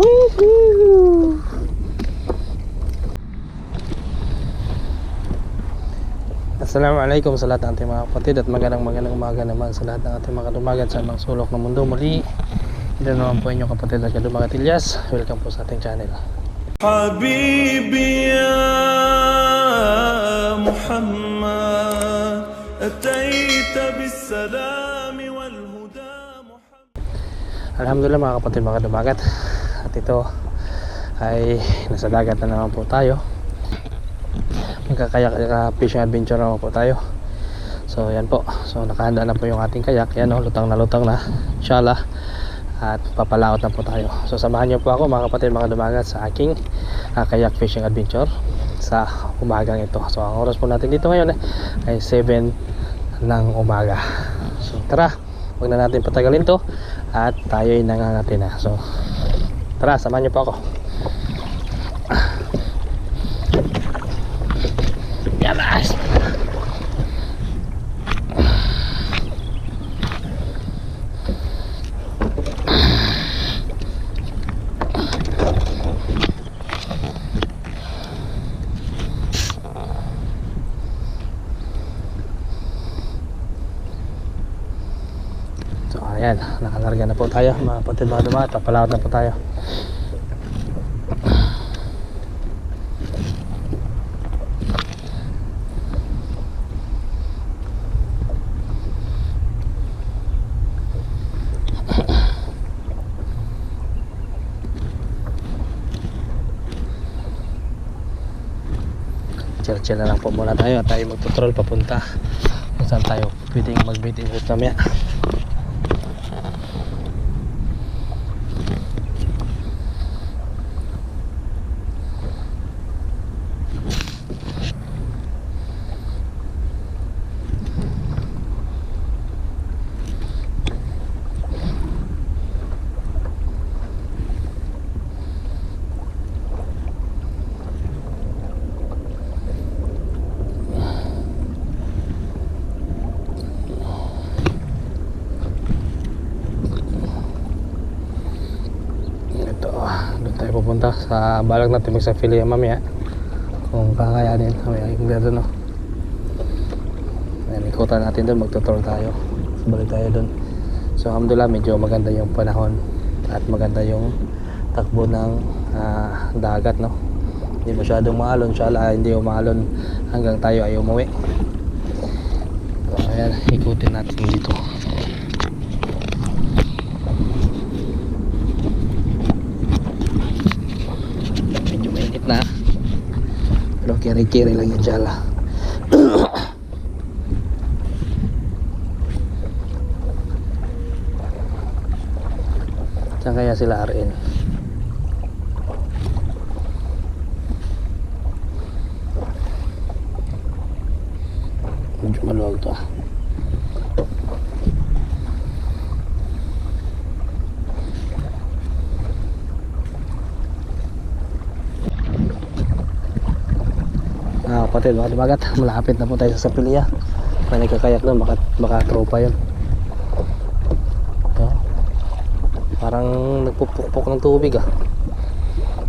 Woohoo! Assalamualaikum sa lahat ng ating mga kapatid at magandang umaga naman sa lahat ng ating mga kadumagat sa mga sulok ng mundo. Muli, ito naman po inyong kapatid at kadumagat Ilyas. Welcome po sa ating channel. Habibi ya Muhammad, ataita bisalami wal huda Muhammad. Alhamdulillah mga kapatid, mga kadumagat, at ito ay nasa dagat na naman po tayo. Magkakayak fishing adventure naman po tayo. So yan po, so nakahanda na po yung ating kayak. Yan o, lutang na inshallah. At papalaot na po tayo. So samahan niyo po ako mga kapatid, mga dumagat sa aking kayak fishing adventure sa umagang ito. So ang oras po natin dito ngayon ay 7 ng umaga. So tara, huwag na natin patagalin to at tayo ay nangangati na. So tara, samahan niyo po ako. Yamas. So ayan, nakalarga na po tayo mga kapatid, mga dumagat. Papalaot na po tayo. Chill na lang po muna tayo at tayo magtutrol papunta kung saan tayo pwedeng mag-baiting hook mamaya. Doon tayo pupunta sa balak natin magsafilia mamaya kung kakayanin. Mamaya yung gado, no? Ayan, ikutan natin doon, magtutor tayo, balik tayo doon. So alhamdulillah, medyo maganda yung panahon at maganda yung takbo ng dagat, no? Hindi masyadong maalon, inshallah hindi umaalon hanggang tayo ay umuwi. So ayan, ikutin natin dito. Na pero kiri-kiri lang yung jala. Saan kaya sila RN? Medyo maluwag to. Kapatid, mga dumagat, malapit na po tayo sa Sapilia. May nagkakayak doon, baka tropa yun. Ito, parang nagpupukpok ng tubig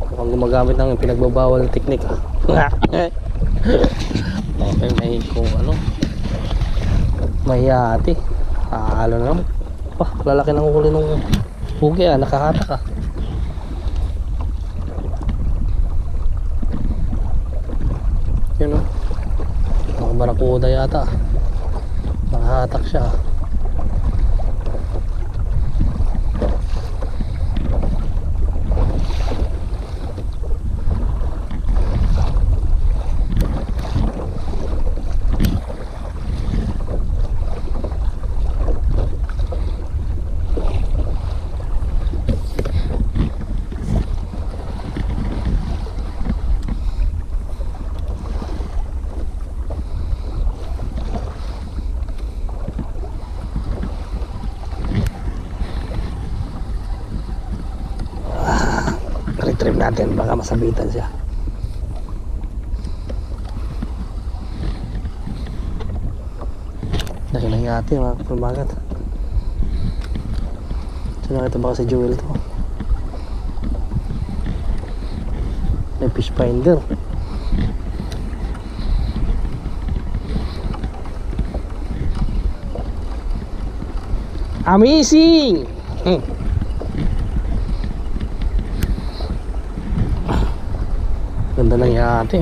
mukhang gumagamit ng pinagbabawal na teknik okay, may kung ano, may hati halo na naman. Lalaki ng huli ng pugi nakahatak yun o, mga barakuda yata, nakahatak siya. Retrieve natin, baka masabitan siya. Dahil lang natin mga kapulmagat. So nakita baka si Jewel to. May fish finder. Amazing! Ganda ng yate.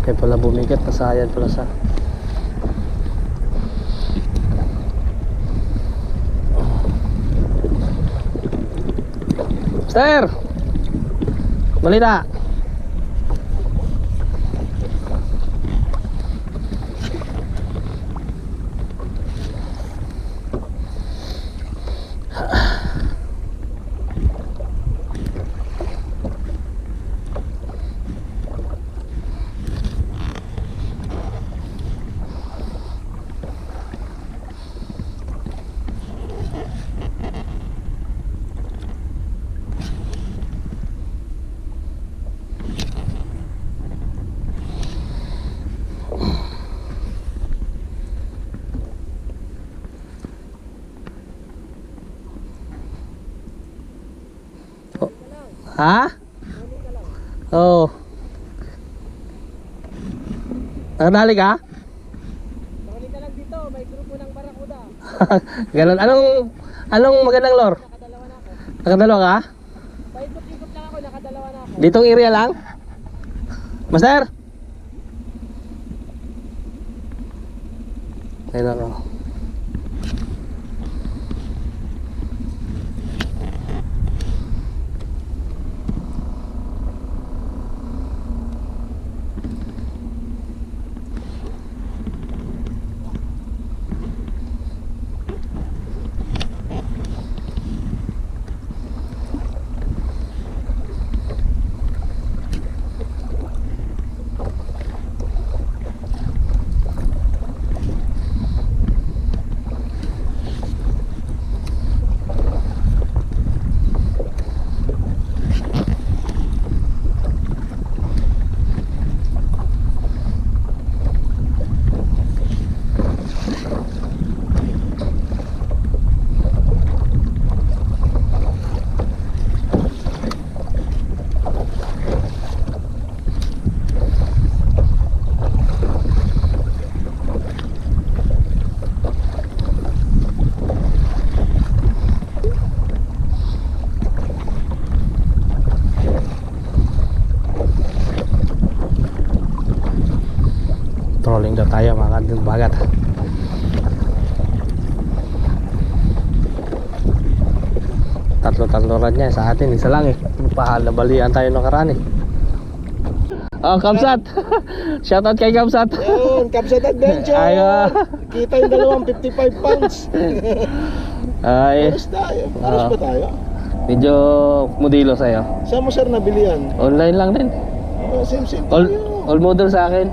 Kaya pala bumigat, nasayad pala sa Mister! Balita! Ha? Oo. Nakadali ka? Nakali ka lang dito, may grupo ng barakuda. Ganun. Anong magandang lore? Nakadalawa na ako. Nakadalawa ka? Paikot-ikot lang ako, nakadalawa na ako. Ditong area lang? Master? Ayun ako. Trolling daw tayo mga kanting bagat. Tatlo rad niya sa atin, isa lang eh. Nabalian tayo ng karani. Oh, Kamsat! Shoutout kay Kamsat! Yun, Kamsat Adventure! Ayo! Kita yung dalawang 55 pounds. Ay, Pares tayo. Pares ba tayo? medyo mudilo sa'yo. Saan mo sir nabili yan? Online lang din. Oh, same All, tayo. all model sa akin.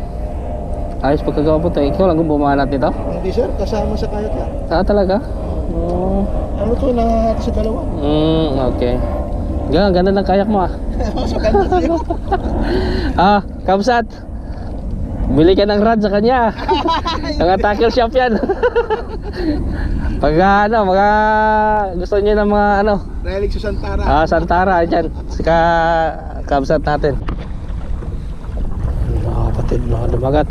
Ayos pagkagawa po to. Ikaw lang kung bumanat nito? Hindi sir, kasama sa kayak yan. Ah, talaga? Oh. Ano to, nangangati sa dalawa? Okay. Ganda ng kayak mo ah. Mas maganda sa'yo. Ah, Kamsat. Bili ka ng rod sa kanya. Mga tackle shop yan. Pag mga gusto niyo ng mga Relic sa Santara. Santara dyan. Sika Kamsat natin. Mga kapatid, mga dumagat.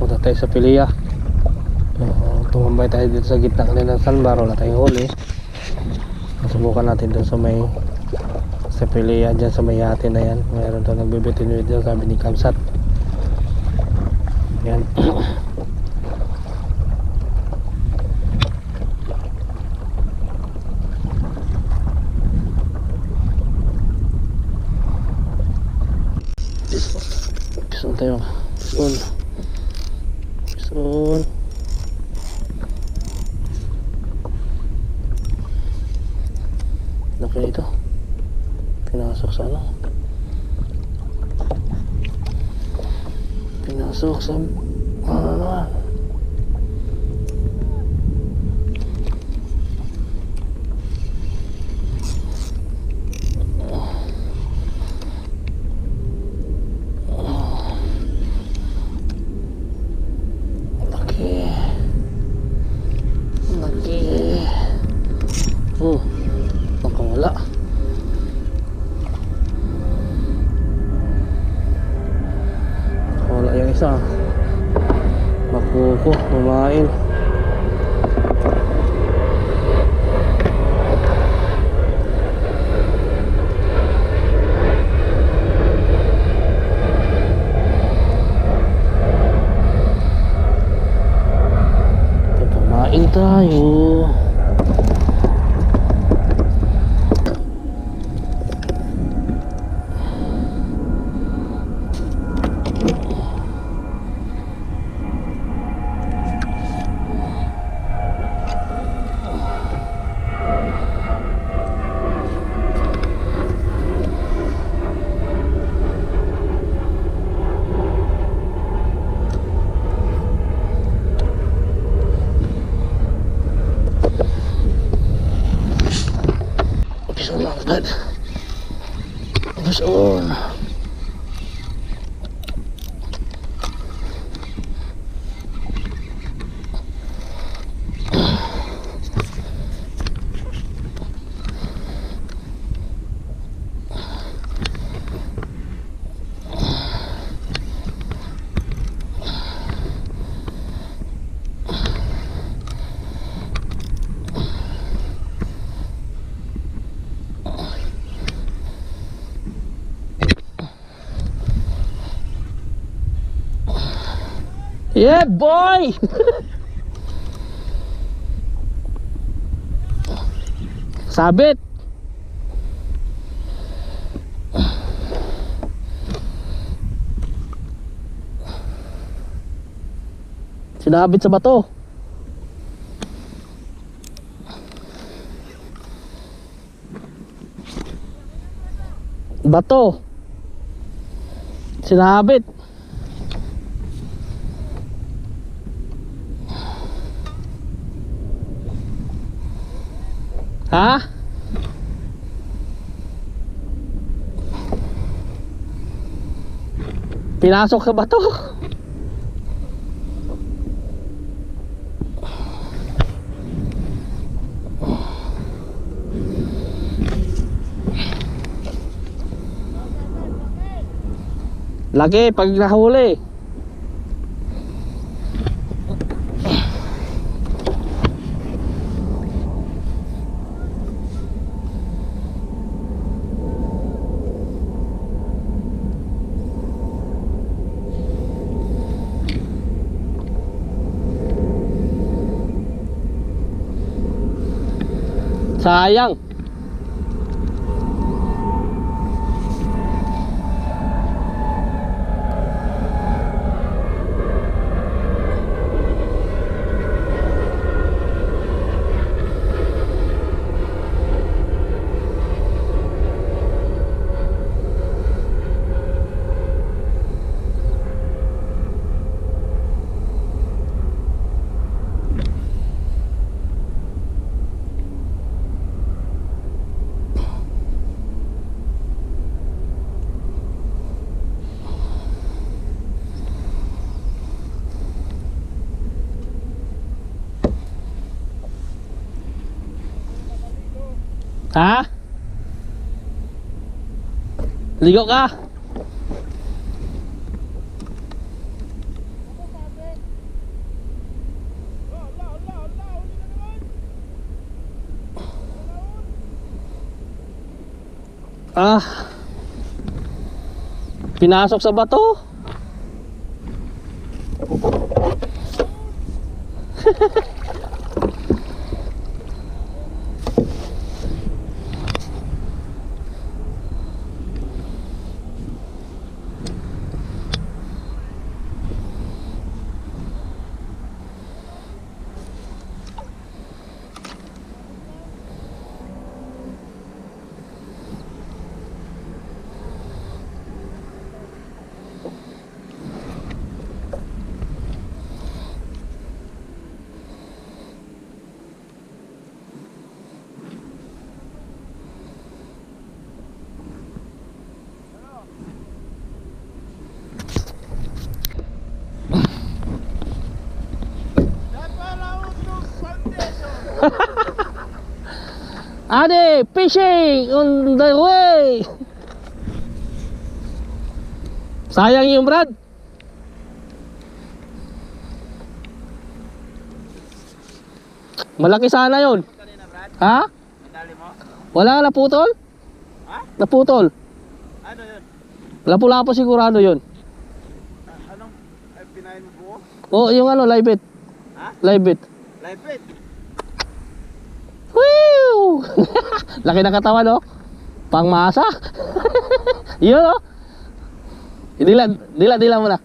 Punta tayo sa Pilya. Tumambay tayo dito sa gitna kanina ng sandbar. Wala tayong huli. Subukan natin dun sa may sa Pilya dyan sa may yate na yan. Mayroon doon nagbibitin dyan, sabi ni Kamsat. Yan. Pisun tayo. Pisun. Laki ito. Pinasok sa Pinasok sa naman. Wala. Wala yung isa. Makuko, kumain. Kumain tayo. Agad. Doon. Yeah, boy! Sabit! Sinabit sa bato. Bato. Sinabit. Ha? Pinasok sa bato. Lagi pag nahuli. Sayang. Ha? Ligo ka? Ah. Pinasok sa bato. Ade, fishing on the way. Sayang yung Brad. Malaki sana yun. Ha? Wala naputol? Ha? Naputol. Ano yun? Lapu-lapo sigurado yun. Anong pinain mo buo? Oo, yung ano, live bait. Ha? Live bait. Live bait. Woo! Laki ng katawan, no? Pangmasa. Yun, no? Dila mo na.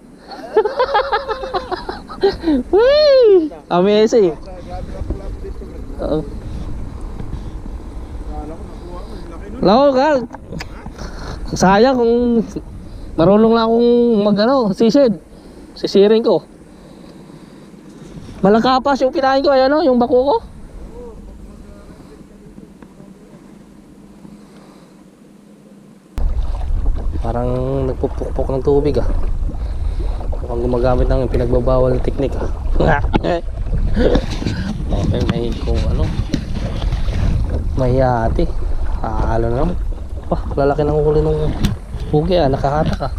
Woo! Amazing. Grabe na pula po dito. Oo. Kala ko nakuha mo. Laki nun. Lako ka. Sayang kung marunong lang akong mag-ano, sisid. Sisirin ko. Malakapas yung kinain ko, ayan, no? Yung bako ko. Parang nagpupukpok ng tubig, ah. Mukhang gumagamit ng pinagbabawal na teknik, ah. Okay, may kung ano, may yati. Halo na naman. Wah, lalaki ng huli ng hugi, ah. Nakahatak, ah.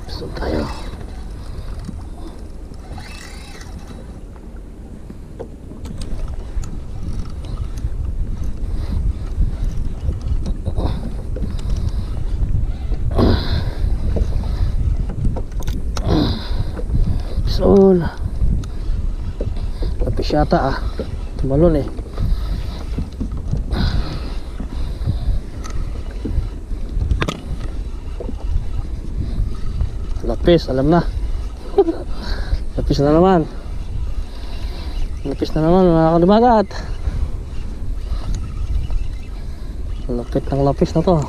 Gusto tayo. Sol. Lapis yata, ah. Tumalon eh. Lapis, alam na. Lapis na naman. Lapis na naman mga kadumagat. Lapit ng lapis na to.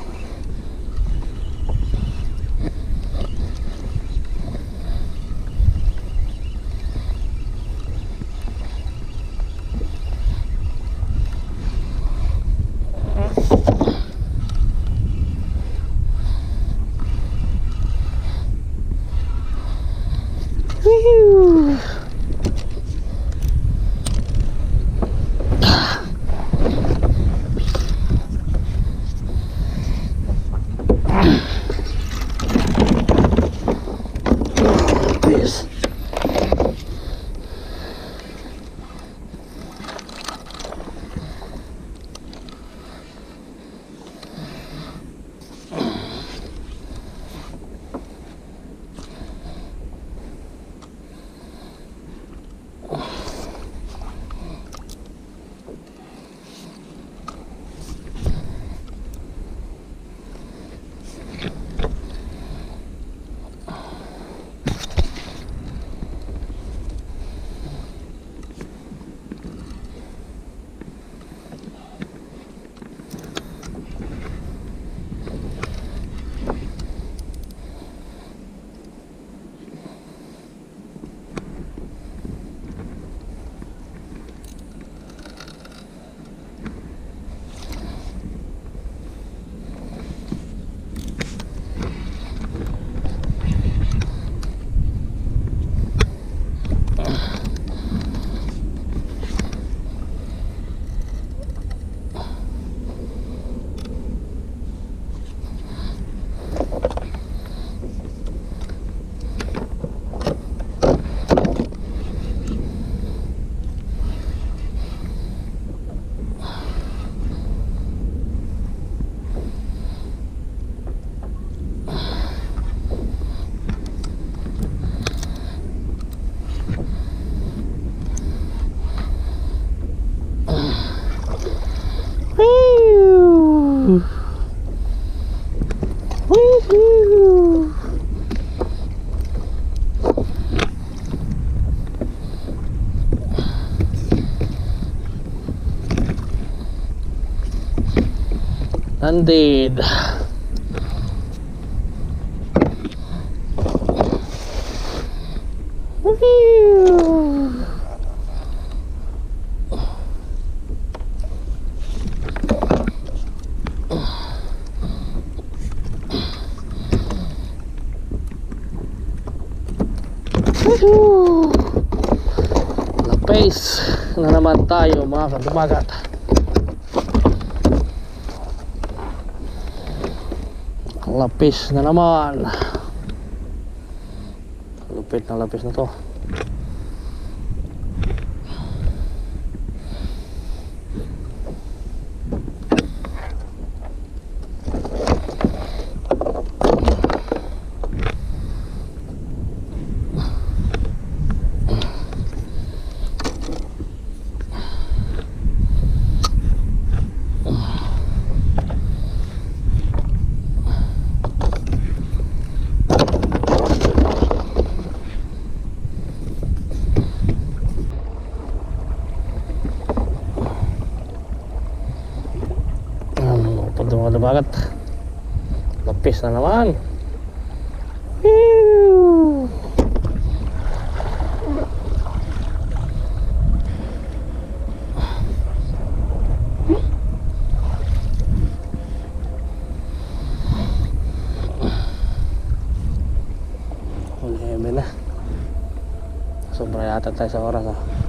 Woohoo! Yes. Woohoo! Landed. Woohoo! Woohoo! Lapis na naman tayo mga kadumagat. Lapis na naman. Lupit na lapis na to. Padung banget. Lapis na naman. Whew. Uleme na. Sobra yata tayo sa oras